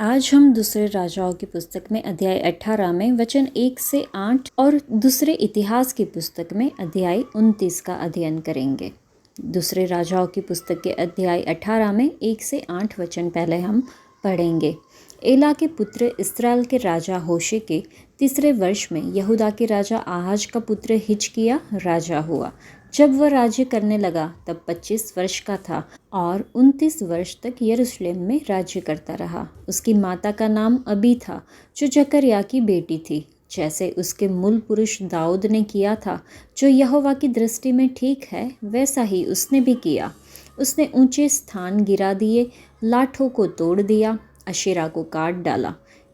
आज हम दूसरे राजाओं की पुस्तक में अध्याय 18 में वचन 1 से 8 और दूसरे इतिहास की पुस्तक में अध्याय 29 का अध्ययन करेंगे। दूसरे राजाओं की पुस्तक के अध्याय 18 में 1 से 8 वचन पहले हम पढ़ेंगे। एला के पुत्र इस्राएल के राजा होशे के तीसरे वर्ष में यहूदा के राजा आहाज का पुत्र हिजकिय्याह राजा हुआ। जब वह राज्य करने लगा तब 25 वर्ष का था और 29 वर्ष तक यरूशलेम में राज्य करता रहा। उसकी माता का नाम अबी था जो जकर्याह की बेटी थी। जैसे उसके मूल पुरुष दाऊद ने किया था जो यहोवा की दृष्टि में ठीक है, वैसा ही उसने भी किया। उसने ऊंचे स्थान गिरा दिए, लाठों को तोड़ दिया, अशेरा को काट डाला।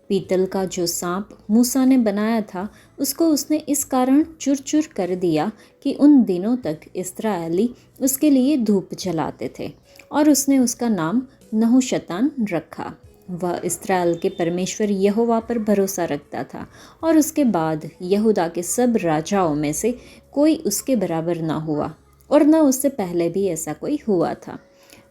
पीतल का जो सांप मूसा ने बनाया था उसको उसने इस कारण चूर चूर कर दिया कि उन दिनों तक इस्राएली उसके लिए धूप जलाते थे, और उसने उसका नाम नहुशतान रखा। वह इस्राएल के परमेश्वर यहोवा पर भरोसा रखता था, और उसके बाद यहूदा के सब राजाओं में से कोई उसके बराबर न हुआ, और न उससे पहले भी ऐसा कोई हुआ था।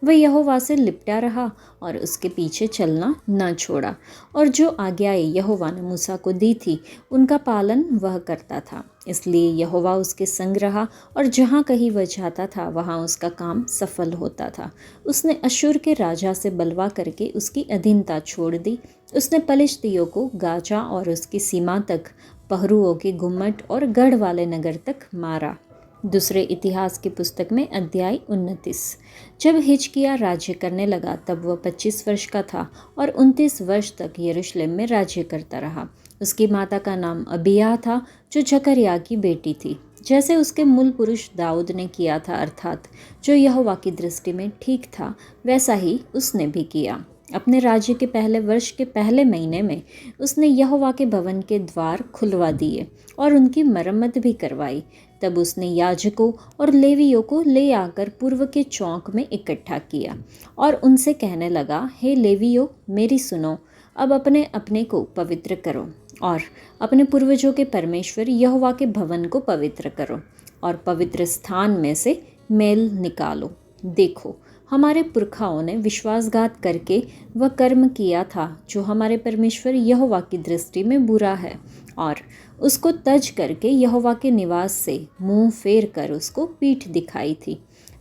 वह यहोवा से लिपटा रहा और उसके पीछे चलना न छोड़ा, और जो आज्ञाएं यहोवा ने मूसा को दी थी उनका पालन वह करता था। इसलिए यहोवा उसके संग रहा, और जहाँ कहीं वह जाता था वहाँ उसका काम सफल होता था। उसने अश्शूर के राजा से बलवा करके उसकी अधीनता छोड़ दी। उसने पलिश्तियों को गाजा और उसकी सीमा तक, पहरुओं के गुम्मट और गढ़ वाले नगर तक मारा। दूसरे इतिहास की पुस्तक में अध्याय 29। जब हिजकिय्याह राज्य करने लगा तब वह 25 वर्ष का था और 29 वर्ष तक यरूशलेम में राज्य करता रहा। उसकी माता का नाम अबिय्याह था जो जकर्याह की बेटी थी। जैसे उसके मूल पुरुष दाऊद ने किया था, अर्थात जो यहोवा की दृष्टि में ठीक था, वैसा ही उसने भी किया। अपने राज्य के पहले वर्ष के पहले महीने में उसने यहोवा के भवन के द्वार खुलवा दिए और उनकी मरम्मत भी करवाई। तब उसने याजकों और लेवियों को ले आकर पूर्व के चौक में इकट्ठा किया और उनसे कहने लगा, हे लेवियों, मेरी सुनो। अब अपने अपने को पवित्र करो और अपने पूर्वजों के परमेश्वर यहोवा के भवन को पवित्र करो और पवित्र स्थान में से मैल निकालो। देखो, हमारे पुरखाओं ने विश्वासघात करके वह कर्म किया था जो हमारे परमेश्वर यहोवा की दृष्टि में बुरा है, और उसको तज करके यहोवा के निवास से मुंह फेर कर उसको पीठ दिखाई थी।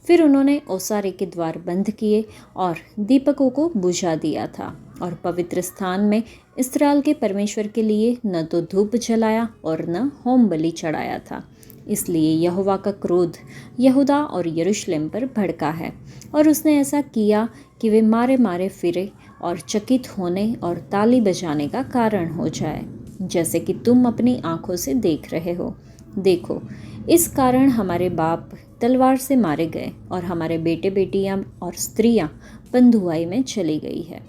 फिर उन्होंने ओसारे के द्वार बंद किए और दीपकों को बुझा दिया था, और पवित्र स्थान में इस्राएल के परमेश्वर के लिए न तो धूप जलाया और न होम बलि चढ़ाया था। इसलिए यहोवा का क्रोध यहूदा और यरूशलेम पर भड़का है, और उसने ऐसा किया कि वे मारे मारे फिरे और चकित होने और ताली बजाने का कारण हो जाए, जैसे कि तुम अपनी आंखों से देख रहे हो। देखो, इस कारण हमारे बाप तलवार से मारे गए और हमारे बेटे बेटियां और स्त्रियां बंधुआई में चली गई है।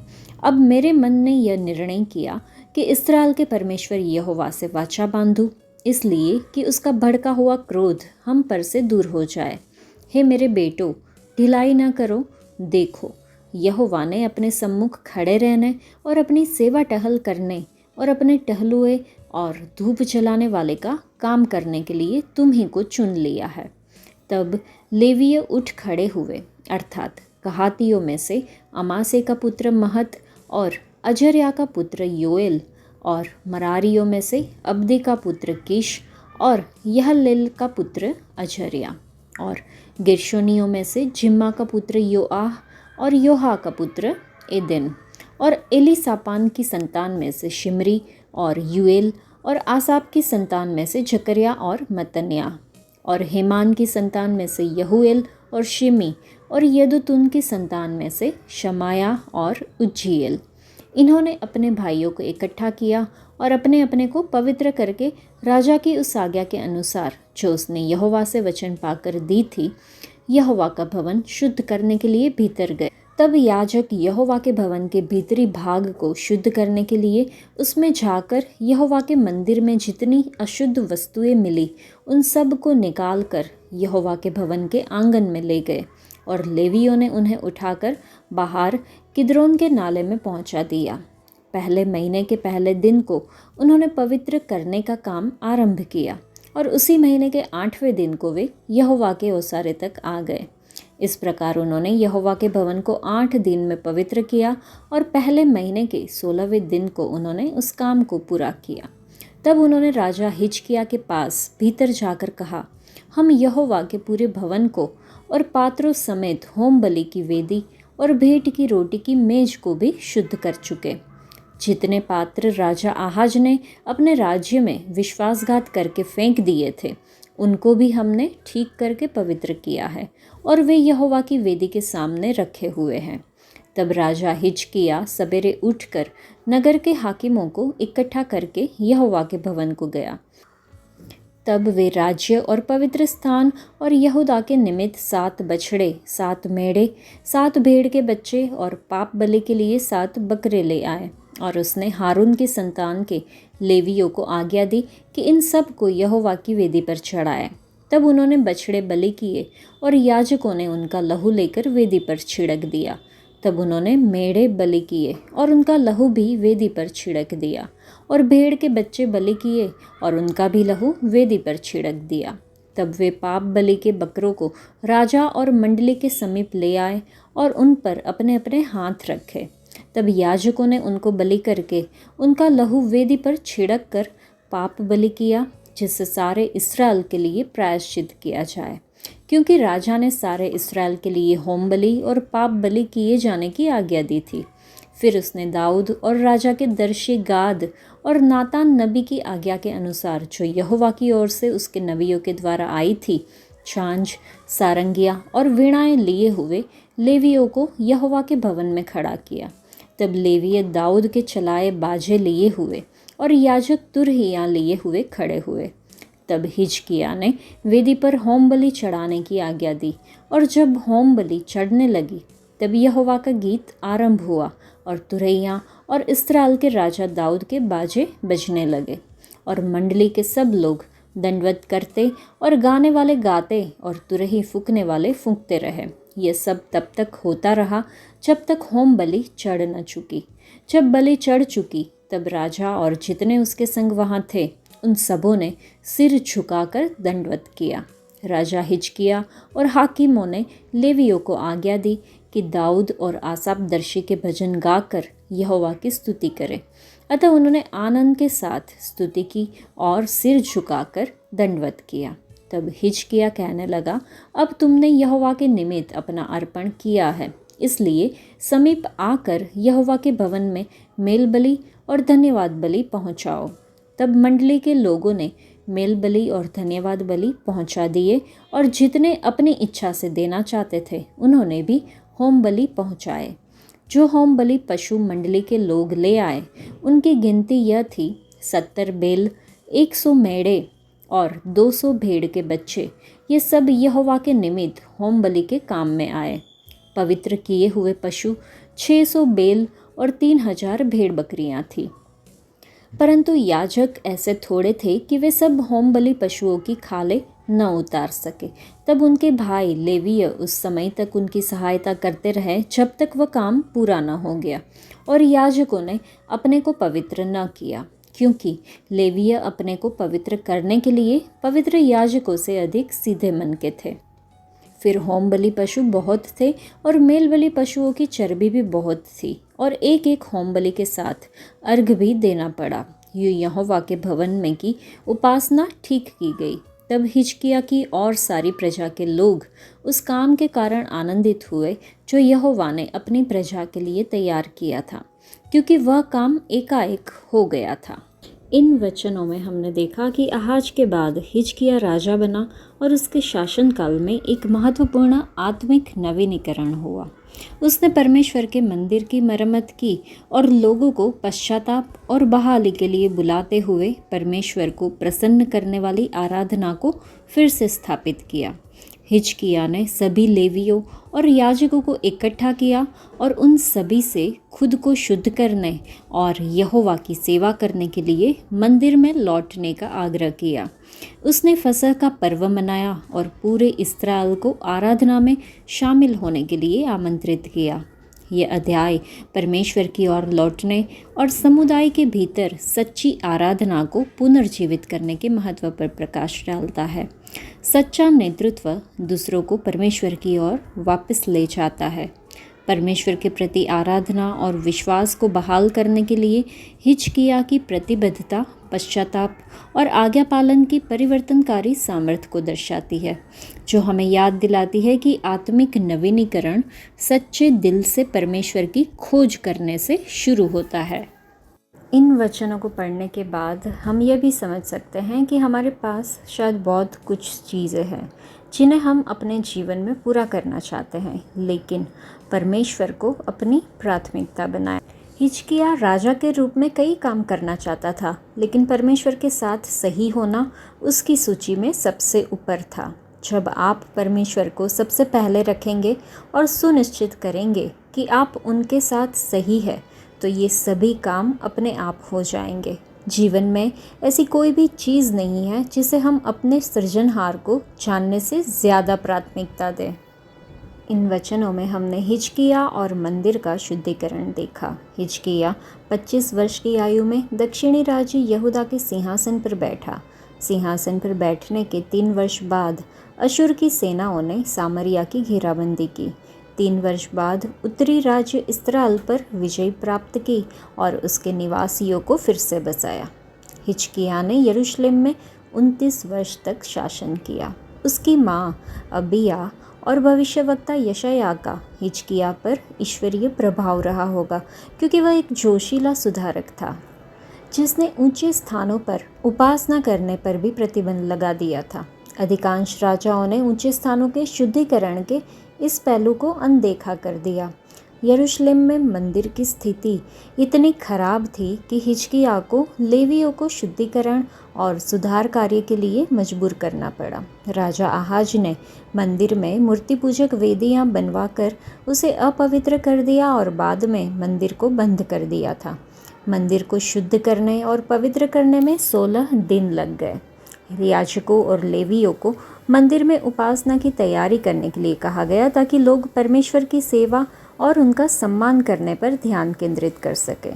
अब मेरे मन ने यह निर्णय किया कि इस्राएल के परमेश्वर यहोवा से वाचा बांधूं, इसलिए कि उसका भड़का हुआ क्रोध हम पर से दूर हो जाए। हे मेरे बेटों, ढिलाई न करो। देखो, यहोवा ने अपने सम्मुख खड़े रहने और अपनी सेवा टहल करने और अपने टहलुए और धूप जलाने वाले का काम करने के लिए तुम्ही को चुन लिया है। तब लेवीय उठ खड़े हुए, अर्थात कहातियों में से अमासे का पुत्र महत और अजर्या का पुत्र योएल, और मरारियों में से अब्दी का पुत्र कीश और यहलेल का पुत्र अजर्या, और गिरशोनियों में से जिम्मा का पुत्र योआह और योहा का पुत्र एदेन, और एलीसापान की संतान में से शिमरी और यूएल, और आसाप की संतान में से जकर्याह और मतन्याह, और हेमान की संतान में से यहूएल और शिमी, और यदुतुन की संतान में से शमाया और उज्जीएल। इन्होंने अपने भाइयों को इकट्ठा किया और अपने अपने को पवित्र करके राजा की उस आज्ञा के अनुसार जो उसने यहोवा से वचन पाकर दी थी, यहोवा का भवन शुद्ध करने के लिए भीतर गए। तब याजक यहोवा के भवन के भीतरी भाग को शुद्ध करने के लिए उसमें जाकर यहोवा के मंदिर में जितनी अशुद्ध वस्तुएं मिली उन सब को निकाल कर यहोवा के भवन के आंगन में ले गए, और लेवियों ने उन्हें उठाकर बाहर किद्रोन के नाले में पहुंचा दिया। पहले महीने के पहले दिन को उन्होंने पवित्र करने का काम आरंभ किया, और उसी महीने के 8वें दिन को वे यहोवा के ओसारे तक आ गए। इस प्रकार उन्होंने यहोवा के भवन को 8 दिन में पवित्र किया और पहले महीने के 16वें दिन को उन्होंने उस काम को पूरा किया। तब उन्होंने राजा हिजकिय्याह के पास भीतर जाकर कहा, हम यहोवा के पूरे भवन को और पात्रों समेत होम बलि की वेदी और भेंट की रोटी की मेज को भी शुद्ध कर चुके। जितने पात्र राजा आहाज ने अपने राज्य में विश्वासघात करके फेंक दिए थे, उनको भी हमने ठीक करके पवित्र किया है और वे यहोवा की वेदी के सामने रखे हुए हैं। तब राजा हिजकिय्याह सवेरे उठकर नगर के हाकिमों को इकट्ठा करके यहोवा के भवन को गया। तब वे राज्य और पवित्र स्थान और यहूदा के निमित्त 7 बछड़े, 7 मेढ़े, 7 भेड़ के बच्चे और पाप बलि के लिए 7 बकरे ले आए। और उसने हारून की संतान के लेवियों को आज्ञा दी कि इन सब को यहोवा की वेदी पर चढ़ाए। तब उन्होंने बछड़े बलि किए और याजकों ने उनका लहू लेकर वेदी पर छिड़क दिया। तब उन्होंने मेढ़े बलि किए और उनका लहू भी वेदी पर छिड़क दिया, और भेड़ के बच्चे बलि किए और उनका भी लहू वेदी पर छिड़क दिया। तब वे पाप बलि के बकरों को राजा और मंडली के समीप ले आए और उन पर अपने अपने हाथ रखे। तब याजकों ने उनको बलि करके उनका लहू वेदी पर छिड़क कर पाप बलि किया, जिससे सारे इस्राएल के लिए प्रायश्चित किया जाए, क्योंकि राजा ने सारे इस्राएल के लिए होम बलि और पाप बलि किए जाने की आज्ञा दी थी। फिर उसने दाऊद और राजा के दर्शी गाद और नातान नबी की आज्ञा के अनुसार, जो यहोवा की ओर से उसके नबियों के द्वारा आई थी, छांझ, सारंगियाँ और वीणाएं लिए हुए लेवियों को यहोवा के भवन में खड़ा किया। तब लेवीय दाऊद के चलाए बाजे लिए हुए और याजक तुरहियाँ लिए हुए खड़े हुए। तब हिजकिय्याह ने वेदी पर होम बलि चढ़ाने की आज्ञा दी, और जब होम बलि चढ़ने लगी तब यहोवा का गीत आरंभ हुआ और तुरहियाँ और इस्राएल के राजा दाऊद के बाजे बजने लगे। और मंडली के सब लोग दंडवत करते और गाने वाले गाते और तुरही फूंकने वाले फूंकते रहे। ये सब तब तक होता रहा जब तक होम बलि चढ़ न चुकी। जब बलि चढ़ चुकी तब राजा और जितने उसके संग वहाँ थे, उन सबों ने सिर झुकाकर दंडवत किया। राजा हिजकिय्याह और हाकिमों ने लेवियों को आज्ञा दी कि दाऊद और आसाप दर्शी के भजन गाकर यहोवा की स्तुति करें। अतः उन्होंने आनंद के साथ स्तुति की और सिर झुकाकर दंडवत किया। तब हिजकिय्याह कहने लगा, अब तुमने यहोवा के निमित्त अपना अर्पण किया है, इसलिए समीप आकर यहोवा के भवन में मेल बलि और धन्यवाद बलि पहुँचाओ। तब मंडली के लोगों ने मेल बलि और धन्यवाद बलि पहुँचा दिए, और जितने अपनी इच्छा से देना चाहते थे उन्होंने भी होम बलि पहुँचाए। जो होम बलि पशु मंडली के लोग ले आए, उनकी गिनती यह थी 70 बैल, 100 मेढ़े और 200 भेड़ के बच्चे। ये सब यहोवा के निमित्त होम बलि के काम में आए। पवित्र किए हुए पशु 600 बैल और 3000 भेड़ बकरियां थी। परंतु याजक ऐसे थोड़े थे कि वे सब होम बलि पशुओं की खाले न उतार सके। तब उनके भाई लेवीय उस समय तक उनकी सहायता करते रहे जब तक वह काम पूरा न हो गया, और याजकों ने अपने को पवित्र न किया, क्योंकि लेवीय अपने को पवित्र करने के लिए पवित्र याजकों से अधिक सीधे मन के थे। फिर होम बलि पशु बहुत थे और मेल बलि पशुओं की चर्बी भी बहुत थी, और एक एक होम बलि के साथ अर्घ भी देना पड़ा। यूँ यहोवा के भवन में की उपासना ठीक की गई। तब हिजकिय्याह की और सारी प्रजा के लोग उस काम के कारण आनंदित हुए जो यहोवा ने अपनी प्रजा के लिए तैयार किया था, क्योंकि वह काम एकाएक हो गया था। इन वचनों में हमने देखा कि आहाज के बाद हिजकिय्याह राजा बना और उसके शासनकाल में एक महत्वपूर्ण आत्मिक नवीनीकरण हुआ। उसने परमेश्वर के मंदिर की मरम्मत की और लोगों को पश्चाताप और बहाली के लिए बुलाते हुए परमेश्वर को प्रसन्न करने वाली आराधना को फिर से स्थापित किया। हिजकिय्याह ने सभी लेवियों और याजकों को इकट्ठा किया और उन सभी से खुद को शुद्ध करने और यहोवा की सेवा करने के लिए मंदिर में लौटने का आग्रह किया। उसने फसह का पर्व मनाया और पूरे इस्राएल को आराधना में शामिल होने के लिए आमंत्रित किया। ये अध्याय परमेश्वर की ओर लौटने और समुदाय के भीतर सच्ची आराधना को पुनर्जीवित करने के महत्व पर प्रकाश डालता है। सच्चा नेतृत्व दूसरों को परमेश्वर की ओर वापस ले जाता है। परमेश्वर के प्रति आराधना और विश्वास को बहाल करने के लिए हिजकिय्याह की प्रतिबद्धता, पश्चाताप और आज्ञा पालन की परिवर्तनकारी सामर्थ्य को दर्शाती है, जो हमें याद दिलाती है कि आत्मिक नवीनीकरण सच्चे दिल से परमेश्वर की खोज करने से शुरू होता है। इन वचनों को पढ़ने के बाद हम यह भी समझ सकते हैं कि हमारे पास शायद बहुत कुछ चीज़ें हैं जिन्हें हम अपने जीवन में पूरा करना चाहते हैं, लेकिन परमेश्वर को अपनी प्राथमिकता बनाए। हिजकिय्याह राजा के रूप में कई काम करना चाहता था, लेकिन परमेश्वर के साथ सही होना उसकी सूची में सबसे ऊपर था। जब आप परमेश्वर को सबसे पहले रखेंगे और सुनिश्चित करेंगे कि आप उनके साथ सही है, तो ये सभी काम अपने आप हो जाएंगे। जीवन में ऐसी कोई भी चीज़ नहीं है जिसे हम अपने सृजनहार को जानने से ज़्यादा प्राथमिकता दें। इन वचनों में हमने हिजकिय्याह और मंदिर का शुद्धिकरण देखा। हिजकिय्याह 25 वर्ष की आयु में दक्षिणी राज्य यहूदा के सिंहासन पर बैठा। सिंहासन पर बैठने के 3 वर्ष बाद अशूर की सेनाओं ने सामरिया की घेराबंदी की। 3 वर्ष बाद उत्तरी राज्य इस्राएल पर विजय प्राप्त की और उसके निवासियों को फिर से बसाया। हिजकिय्याह ने यरूशलेम में 29 वर्ष तक शासन किया। उसकी माँ अबिया और भविष्यवक्ता यशायाह का हिजकिय्याह पर ईश्वरीय प्रभाव रहा होगा, क्योंकि वह एक जोशीला सुधारक था जिसने ऊंचे स्थानों पर उपासना करने पर भी प्रतिबंध लगा दिया था। अधिकांश राजाओं ने ऊंचे स्थानों के शुद्धिकरण के इस पहलू को अनदेखा कर दिया। यरूशलेम में मंदिर की स्थिति इतनी खराब थी कि हिजकिय्याह को लेवियों को शुद्धिकरण और सुधार कार्य के लिए मजबूर करना पड़ा। राजा आहाज ने मंदिर में मूर्ति पूजक वेदियां बनवाकर उसे अपवित्र कर दिया और बाद में मंदिर को बंद कर दिया था। मंदिर को शुद्ध करने और पवित्र करने में 16 दिन लग गए। याजकों और लेवियों को मंदिर में उपासना की तैयारी करने के लिए कहा गया ताकि लोग परमेश्वर की सेवा और उनका सम्मान करने पर ध्यान केंद्रित कर सके।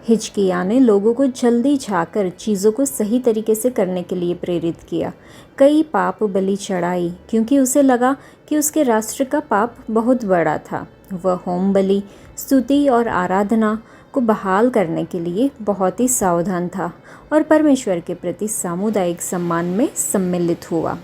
हिजकिय्याह ने लोगों को जल्दी झाकर चीज़ों को सही तरीके से करने के लिए प्रेरित किया। कई पाप बलि चढ़ाई, क्योंकि उसे लगा कि उसके राष्ट्र का पाप बहुत बड़ा था। वह होम बलि, स्तुति और आराधना को बहाल करने के लिए बहुत ही सावधान था और परमेश्वर के प्रति सामुदायिक सम्मान में सम्मिलित हुआ।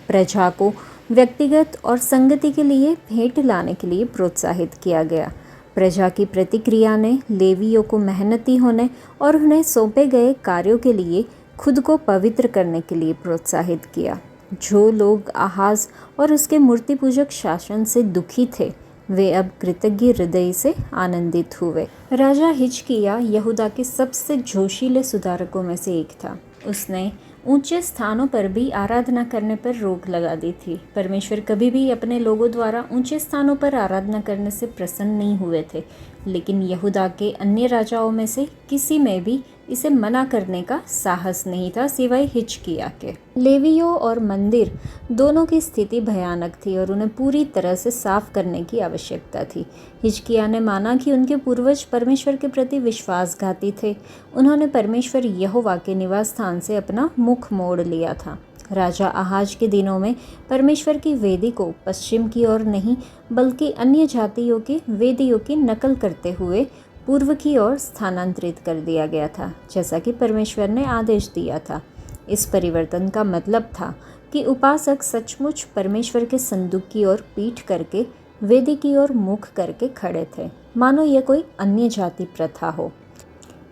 प्रजा को व्यक्तिगत और संगति के लिए भेंट लाने के लिए प्रोत्साहित किया गया। प्रजा की प्रतिक्रिया ने लेवियों को मेहनती होने और उन्हें सौंपे गए कार्यों के लिए खुद को पवित्र करने के लिए प्रोत्साहित किया। जो लोग आहाज और उसके मूर्ति पूजक शासन से दुखी थे, वे अब कृतज्ञ हृदय से आनंदित हुए। राजा हिजकिय्याह यहूदा के सबसे जोशीले सुधारकों में से एक था। उसने ऊंचे स्थानों पर भी आराधना करने पर रोक लगा दी थी। परमेश्वर कभी भी अपने लोगों द्वारा ऊंचे स्थानों पर आराधना करने से प्रसन्न नहीं हुए थे, लेकिन यहूदा के अन्य राजाओं में से किसी में भी इसे मना करने का साहस नहीं था सिवाय हिजकिय्याह के। लेवियों और मंदिर दोनों की स्थिति भयानक थी और उन्हें पूरी तरह से साफ करने की आवश्यकता थी। हिजकिय्याह ने माना कि उनके पूर्वज परमेश्वर के प्रति विश्वासघाती थे। उन्होंने परमेश्वर यहोवा के निवास स्थान से अपना मुख मोड़ लिया था। राजा आहाज के दिनों में परमेश्वर की वेदी को पश्चिम की ओर नहीं, बल्कि अन्य जातियों की वेदियों की नकल करते हुए पूर्व की ओर स्थानांतरित कर दिया गया था, जैसा कि परमेश्वर ने आदेश दिया था। इस परिवर्तन का मतलब था कि उपासक सचमुच परमेश्वर के संदूक की ओर पीठ करके वेदी की ओर मुख करके खड़े थे, मानो यह कोई अन्य जाति प्रथा हो।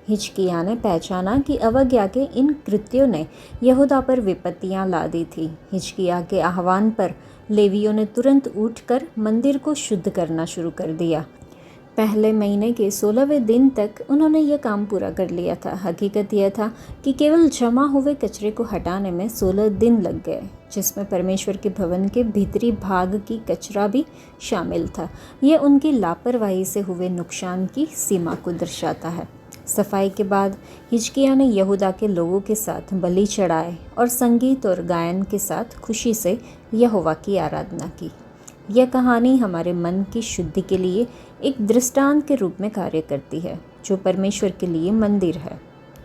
हिजकिय्याह ने पहचाना कि अवज्ञा के इन कृत्यों ने यहूदा पर विपत्तियां ला दी थी। हिजकिय्याह के आह्वान पर लेवियों ने तुरंत उठकर मंदिर को शुद्ध करना शुरू कर दिया। पहले महीने के 16वें दिन तक उन्होंने यह काम पूरा कर लिया था। हकीकत यह था कि केवल जमा हुए कचरे को हटाने में 16 दिन लग गए, जिसमें परमेश्वर के भवन के भीतरी भाग की कचरा भी शामिल था। यह उनकी लापरवाही से हुए नुकसान की सीमा को दर्शाता है। सफाई के बाद हिजकिय्याह ने यहूदा के लोगों के साथ बलि चढ़ाए और संगीत और गायन के साथ खुशी से यहोवा की आराधना की। यह कहानी हमारे मन की शुद्धि के लिए एक दृष्टांत के रूप में कार्य करती है, जो परमेश्वर के लिए मंदिर है।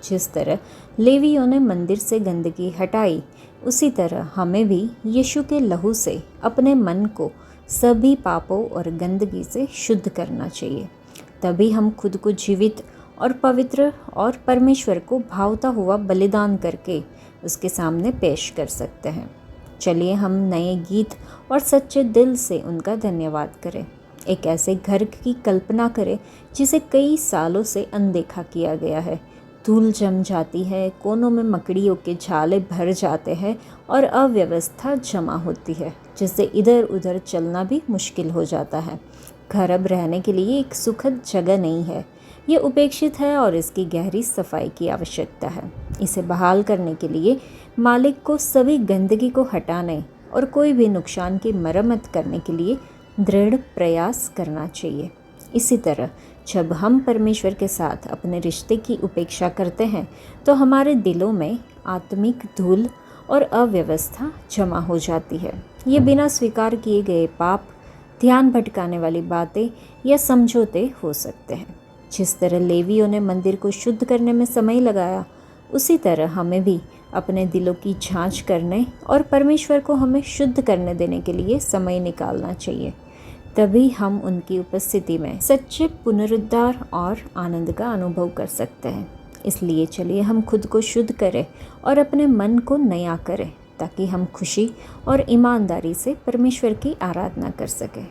जिस तरह लेवियों ने मंदिर से गंदगी हटाई, उसी तरह हमें भी यीशु के लहू से अपने मन को सभी पापों और गंदगी से शुद्ध करना चाहिए। तभी हम खुद को जीवित और पवित्र और परमेश्वर को भावता हुआ बलिदान करके उसके सामने पेश कर सकते हैं। चलिए हम नए गीत और सच्चे दिल से उनका धन्यवाद करें। एक ऐसे घर की कल्पना करें जिसे कई सालों से अनदेखा किया गया है। धूल जम जाती है, कोनों में मकड़ियों के झाले भर जाते हैं और अव्यवस्था जमा होती है, जिससे इधर उधर चलना भी मुश्किल हो जाता है। घर अब रहने के लिए एक सुखद जगह नहीं है, ये उपेक्षित है और इसकी गहरी सफाई की आवश्यकता है। इसे बहाल करने के लिए मालिक को सभी गंदगी को हटाने और कोई भी नुकसान की मरम्मत करने के लिए दृढ़ प्रयास करना चाहिए। इसी तरह जब हम परमेश्वर के साथ अपने रिश्ते की उपेक्षा करते हैं तो हमारे दिलों में आत्मिक धूल और अव्यवस्था जमा हो जाती है। ये बिना स्वीकार किए गए पाप, ध्यान भटकाने वाली बातें या समझौते हो सकते हैं। जिस तरह लेवियों ने मंदिर को शुद्ध करने में समय लगाया, उसी तरह हमें भी अपने दिलों की जांच करने और परमेश्वर को हमें शुद्ध करने देने के लिए समय निकालना चाहिए। तभी हम उनकी उपस्थिति में सच्चे पुनरुद्धार और आनंद का अनुभव कर सकते हैं। इसलिए चलिए हम खुद को शुद्ध करें और अपने मन को नया करें, ताकि हम खुशी और ईमानदारी से परमेश्वर की आराधना कर सकें।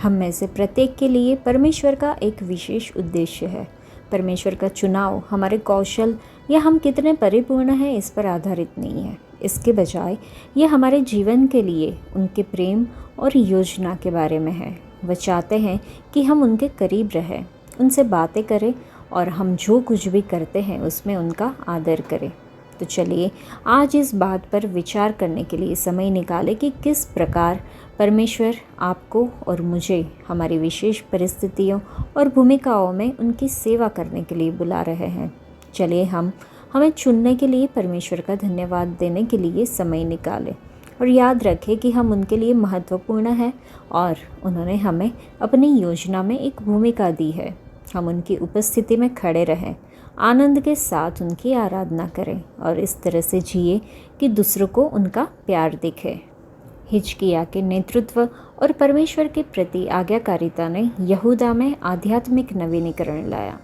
हम में से प्रत्येक के लिए परमेश्वर का एक विशेष उद्देश्य है। परमेश्वर का चुनाव हमारे कौशल या हम कितने परिपूर्ण हैं इस पर आधारित नहीं है। इसके बजाय यह हमारे जीवन के लिए उनके प्रेम और योजना के बारे में है। वह चाहते हैं कि हम उनके करीब रहें, उनसे बातें करें और हम जो कुछ भी करते हैं उसमें उनका आदर करें। तो चलिए आज इस बात पर विचार करने के लिए समय निकालें कि किस प्रकार परमेश्वर आपको और मुझे हमारी विशेष परिस्थितियों और भूमिकाओं में उनकी सेवा करने के लिए बुला रहे हैं। चलिए हमें चुनने के लिए परमेश्वर का धन्यवाद देने के लिए समय निकालें और याद रखें कि हम उनके लिए महत्वपूर्ण हैं और उन्होंने हमें अपनी योजना में एक भूमिका दी है। हम उनकी उपस्थिति में खड़े रहें, आनंद के साथ उनकी आराधना करें और इस तरह से जिए कि दूसरों को उनका प्यार दिखे। हिजकिय्याह के नेतृत्व और परमेश्वर के प्रति आज्ञाकारिता ने यहूदा में आध्यात्मिक नवीनीकरण लाया।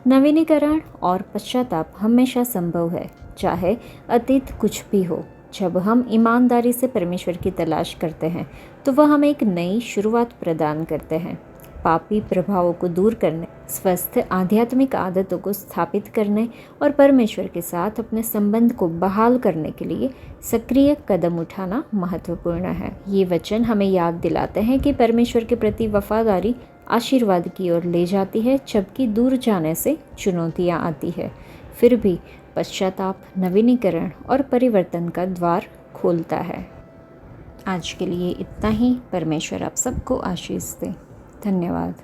नवीनीकरण और पश्चाताप हमेशा संभव है, चाहे अतीत कुछ भी हो। जब हम ईमानदारी से परमेश्वर की तलाश करते हैं तो वह हमें एक नई शुरुआत प्रदान करते हैं। पापी प्रभावों को दूर करने, स्वस्थ आध्यात्मिक आदतों को स्थापित करने और परमेश्वर के साथ अपने संबंध को बहाल करने के लिए सक्रिय कदम उठाना महत्वपूर्ण है। ये वचन हमें याद दिलाते हैं कि परमेश्वर के प्रति वफादारी आशीर्वाद की ओर ले जाती है, जबकि दूर जाने से चुनौतियाँ आती है। फिर भी पश्चाताप नवीनीकरण और परिवर्तन का द्वार खोलता है। आज के लिए इतना ही। परमेश्वर आप सबको आशीष दे। धन्यवाद।